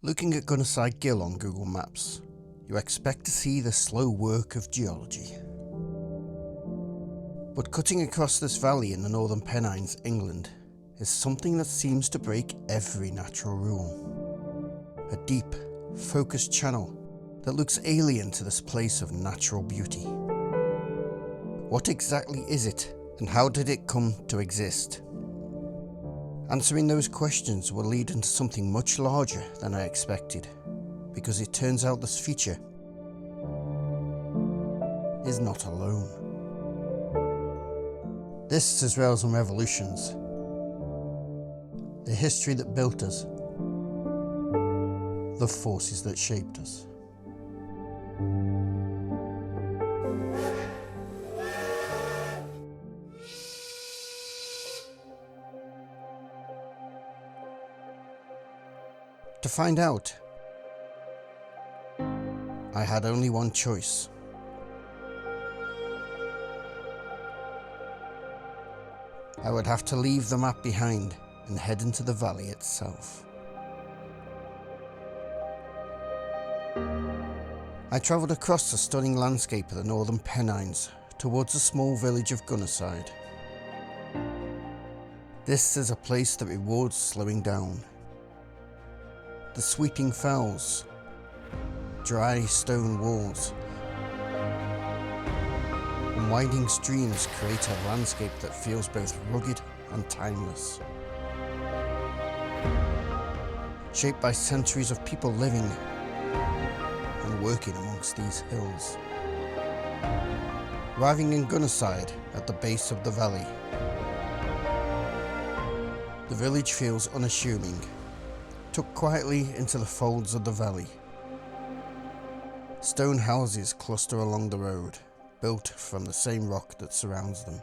Looking at Gunnerside Gill on Google Maps, you expect to see the slow work of geology. But cutting across this valley in the Northern Pennines, England, is something that seems to break every natural rule. A deep, focused channel that looks alien to this place of natural beauty. What exactly is it, and how did it come to exist? Answering those questions will lead into something much larger than I expected, because it turns out this feature is not alone. This is Rails and Revolutions, the history that built us, the forces that shaped us. To find out, I had only one choice. I would have to leave the map behind and head into the valley itself. I travelled across the stunning landscape of the Northern Pennines towards the small village of Gunnerside. This is a place that rewards slowing down. The sweeping fells, dry stone walls, and winding streams create a landscape that feels both rugged and timeless. Shaped by centuries of people living and working amongst these hills. Arriving in Gunnerside at the base of the valley, the village feels unassuming, tucked quietly into the folds of the valley. Stone houses cluster along the road, built from the same rock that surrounds them.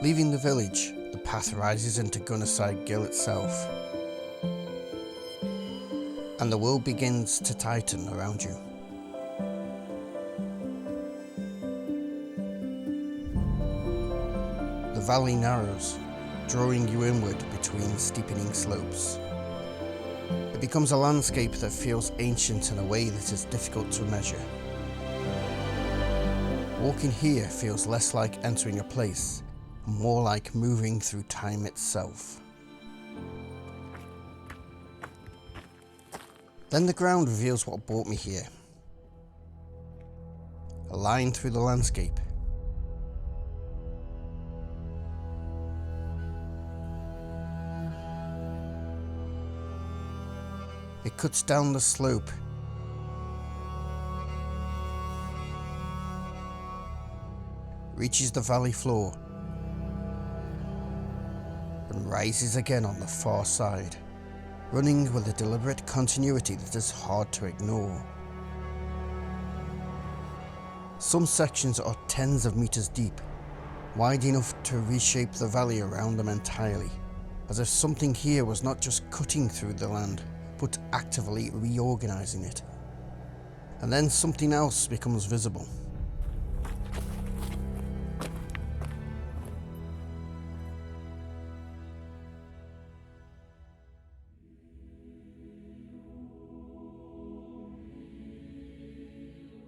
Leaving the village, the path rises into Gunnerside Gill itself, and the world begins to tighten around you. The valley narrows, drawing you inward between steepening slopes. It becomes a landscape that feels ancient in a way that is difficult to measure. Walking here feels less like entering a place, and more like moving through time itself. Then the ground reveals what brought me here. A line through the landscape. It cuts down the slope, reaches the valley floor, and rises again on the far side, running with a deliberate continuity that is hard to ignore. Some sections are tens of meters deep, wide enough to reshape the valley around them entirely, as if something here was not just cutting through the land, but actively reorganizing it. And then something else becomes visible.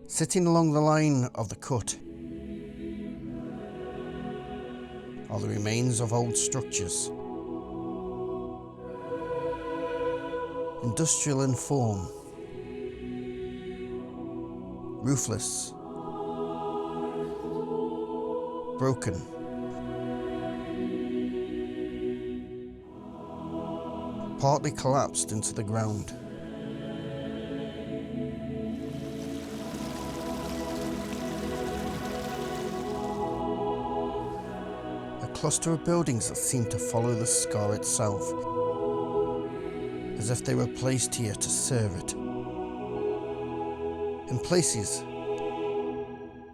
Sitting along the line of the cut are the remains of old structures. Industrial in form, roofless, broken, partly collapsed into the ground. A cluster of buildings that seem to follow the scar itself, as if they were placed here to serve it. In places,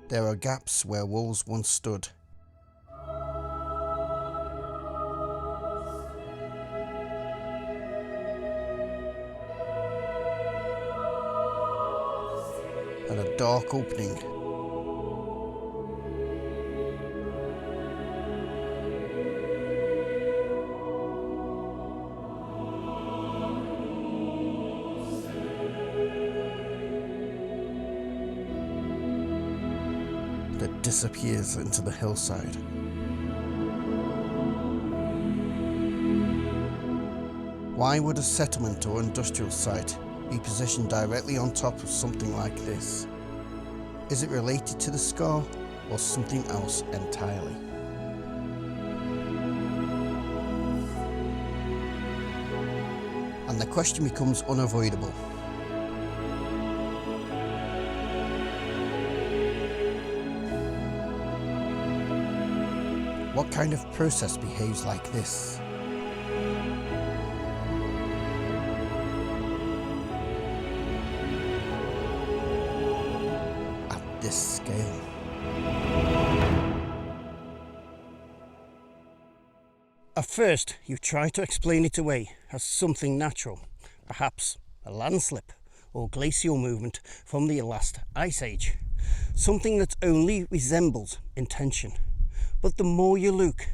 there are gaps where walls once stood. and a dark opening. That disappears into the hillside. Why would a settlement or industrial site be positioned directly on top of something like this? Is it related to the scar or something else entirely? And the question becomes unavoidable. What kind of process behaves like this? At this scale. At first, you try to explain it away as something natural, perhaps a landslip or glacial movement from the last ice age, something that only resembles intention. But the more you look,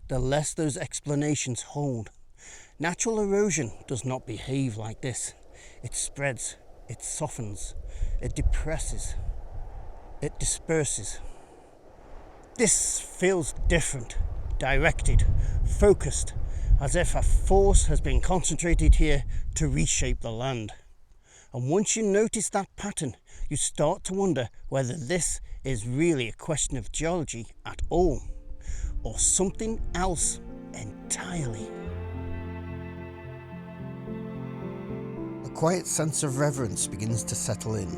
the less those explanations hold. Natural erosion does not behave like this. It spreads, it softens, it depresses, it disperses. This feels different, directed, focused, as if a force has been concentrated here to reshape the land. And once you notice that pattern, you start to wonder whether this is really a question of geology at all, or something else entirely. A quiet sense of reverence begins to settle in.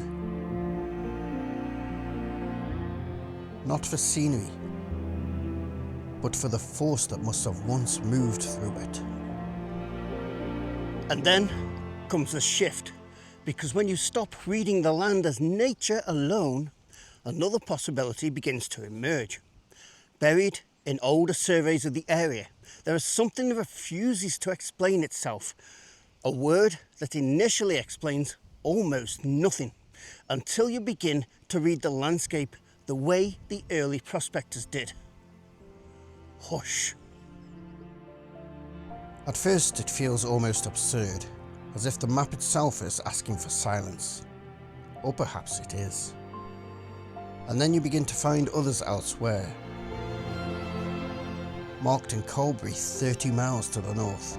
Not for scenery, but for the force that must have once moved through it. And then comes the shift, because when you stop reading the land as nature alone, another possibility begins to emerge. Buried in older surveys of the area, there is something that refuses to explain itself. A word that initially explains almost nothing, until you begin to read the landscape the way the early prospectors did. Hush. At first it feels almost absurd, as if the map itself is asking for silence. Or perhaps it is. And then you begin to find others elsewhere, marked in Colbury 30 miles to the north.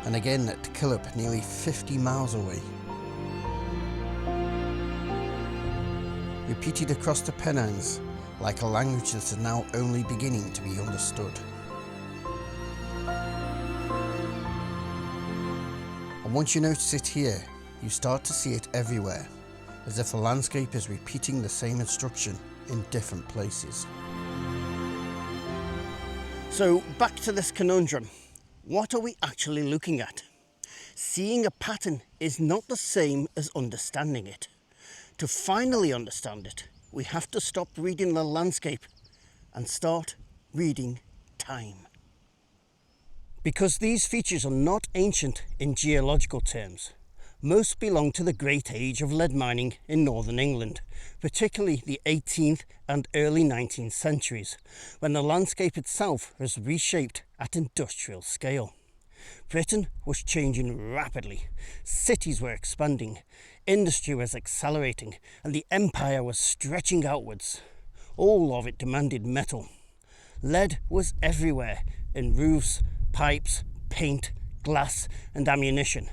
And again at Killop, nearly 50 miles away. Repeated across the Pennines, like a language that is now only beginning to be understood. And once you notice it here, you start to see it everywhere, as if the landscape is repeating the same instruction in different places. So back to this conundrum. What are we actually looking at? Seeing a pattern is not the same as understanding it. To finally understand it, we have to stop reading the landscape and start reading time. Because these features are not ancient in geological terms. Most belong to the great age of lead mining in northern England, particularly the 18th and early 19th centuries, when the landscape itself was reshaped at industrial scale. Britain was changing rapidly, cities were expanding, industry was accelerating, and the empire was stretching outwards. All of it demanded metal. Lead was everywhere, in roofs, pipes, paint, glass, and ammunition.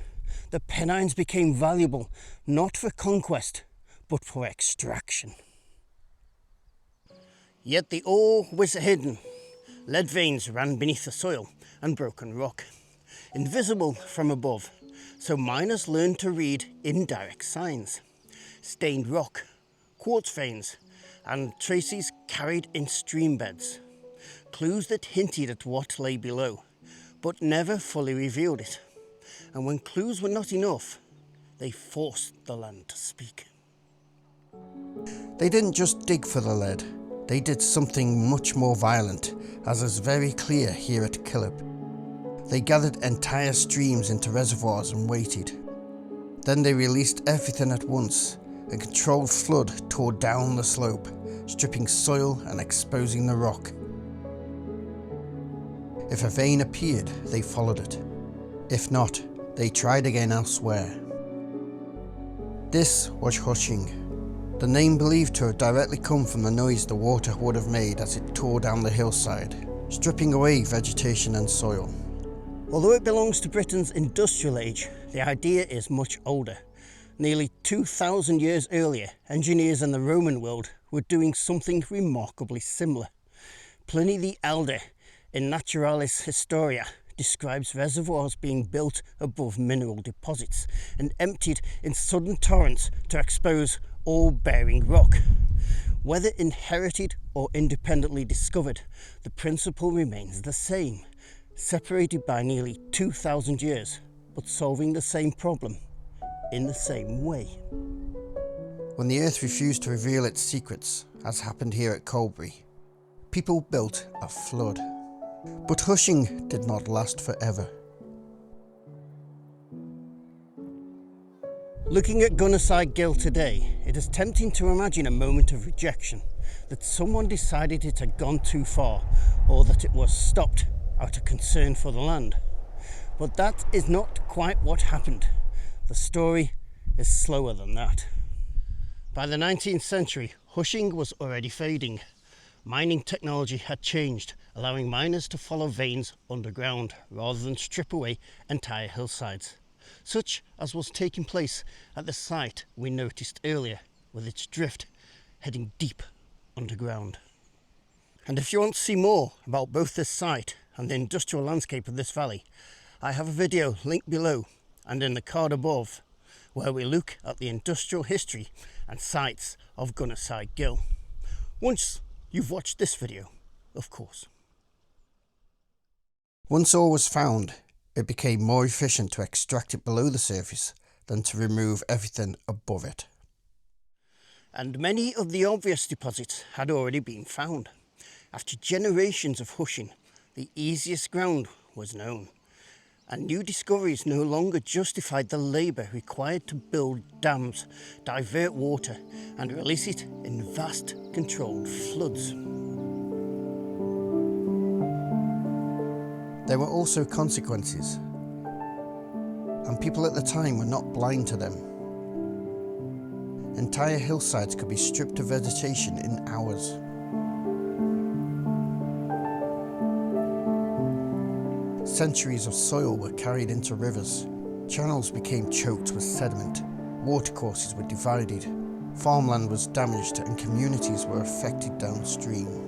The Pennines became valuable, not for conquest, but for extraction. Yet the ore was hidden. Lead veins ran beneath the soil and broken rock, invisible from above, so miners learned to read indirect signs. Stained rock, quartz veins, and traces carried in stream beds. Clues that hinted at what lay below, but never fully revealed it. And when clues were not enough, they forced the land to speak. They didn't just dig for the lead, they did something much more violent, as is very clear here at Killip. They gathered entire streams into reservoirs and waited. Then they released everything at once. A controlled flood tore down the slope, stripping soil and exposing the rock. If a vein appeared, they followed it. If not, they tried again elsewhere. This was hushing. The name believed to have directly come from the noise the water would have made as it tore down the hillside, stripping away vegetation and soil. Although it belongs to Britain's industrial age, the idea is much older. Nearly 2,000 years earlier, engineers in the Roman world were doing something remarkably similar. Pliny the Elder, in Naturalis Historia, describes reservoirs being built above mineral deposits and emptied in sudden torrents to expose ore-bearing rock. Whether inherited or independently discovered, the principle remains the same. Separated by nearly 2,000 years, but solving the same problem in the same way. When the earth refused to reveal its secrets, as happened here at Colbury, people built a flood. But hushing did not last forever. Looking at Gunnerside Gill today, it is tempting to imagine a moment of rejection, that someone decided it had gone too far, or that it was stopped out of concern for the land. But that is not quite what happened. The story is slower than that. By the 19th century, hushing was already fading. Mining technology had changed, allowing miners to follow veins underground rather than strip away entire hillsides, such as was taking place at the site we noticed earlier, with its drift heading deep underground. And if you want to see more about both this site and the industrial landscape of this valley, I have a video linked below and in the card above, where we look at the industrial history and sites of Gunnerside Gill. Once you've watched this video, of course. Once ore was found, it became more efficient to extract it below the surface than to remove everything above it. And many of the obvious deposits had already been found. After generations of hushing, the easiest ground was known, and new discoveries no longer justified the labour required to build dams, divert water, and release it in vast, controlled floods. There were also consequences, and people at the time were not blind to them. Entire hillsides could be stripped of vegetation in hours. Centuries of soil were carried into rivers, channels became choked with sediment, watercourses were divided, farmland was damaged and communities were affected downstream.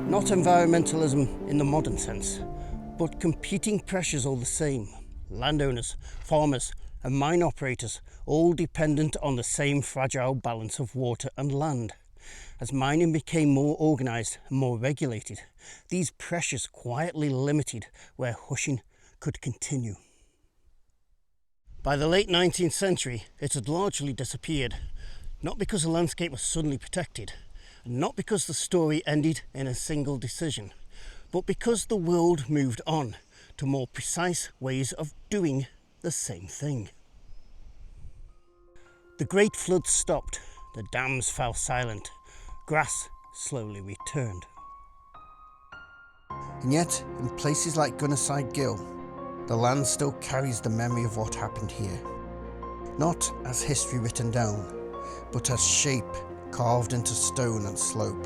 Not environmentalism in the modern sense, but competing pressures all the same. Landowners, farmers and mine operators all dependent on the same fragile balance of water and land. As mining became more organised and more regulated, these pressures quietly limited where hushing could continue. By the late 19th century, it had largely disappeared, not because the landscape was suddenly protected, and not because the story ended in a single decision, but because the world moved on to more precise ways of doing the same thing. The great floods stopped, the dams fell silent, grass slowly returned. And yet, in places like Gunnerside Gill, the land still carries the memory of what happened here. Not as history written down, but as shape carved into stone and slope.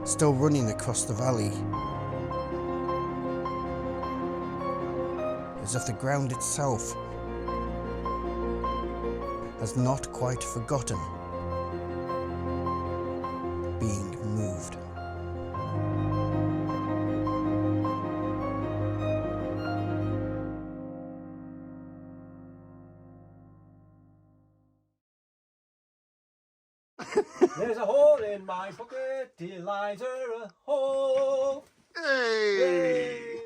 Still running across the valley, as if the ground itself has not quite forgotten being moved. There's a hole in my pocket, Eliza, a hole. Hey!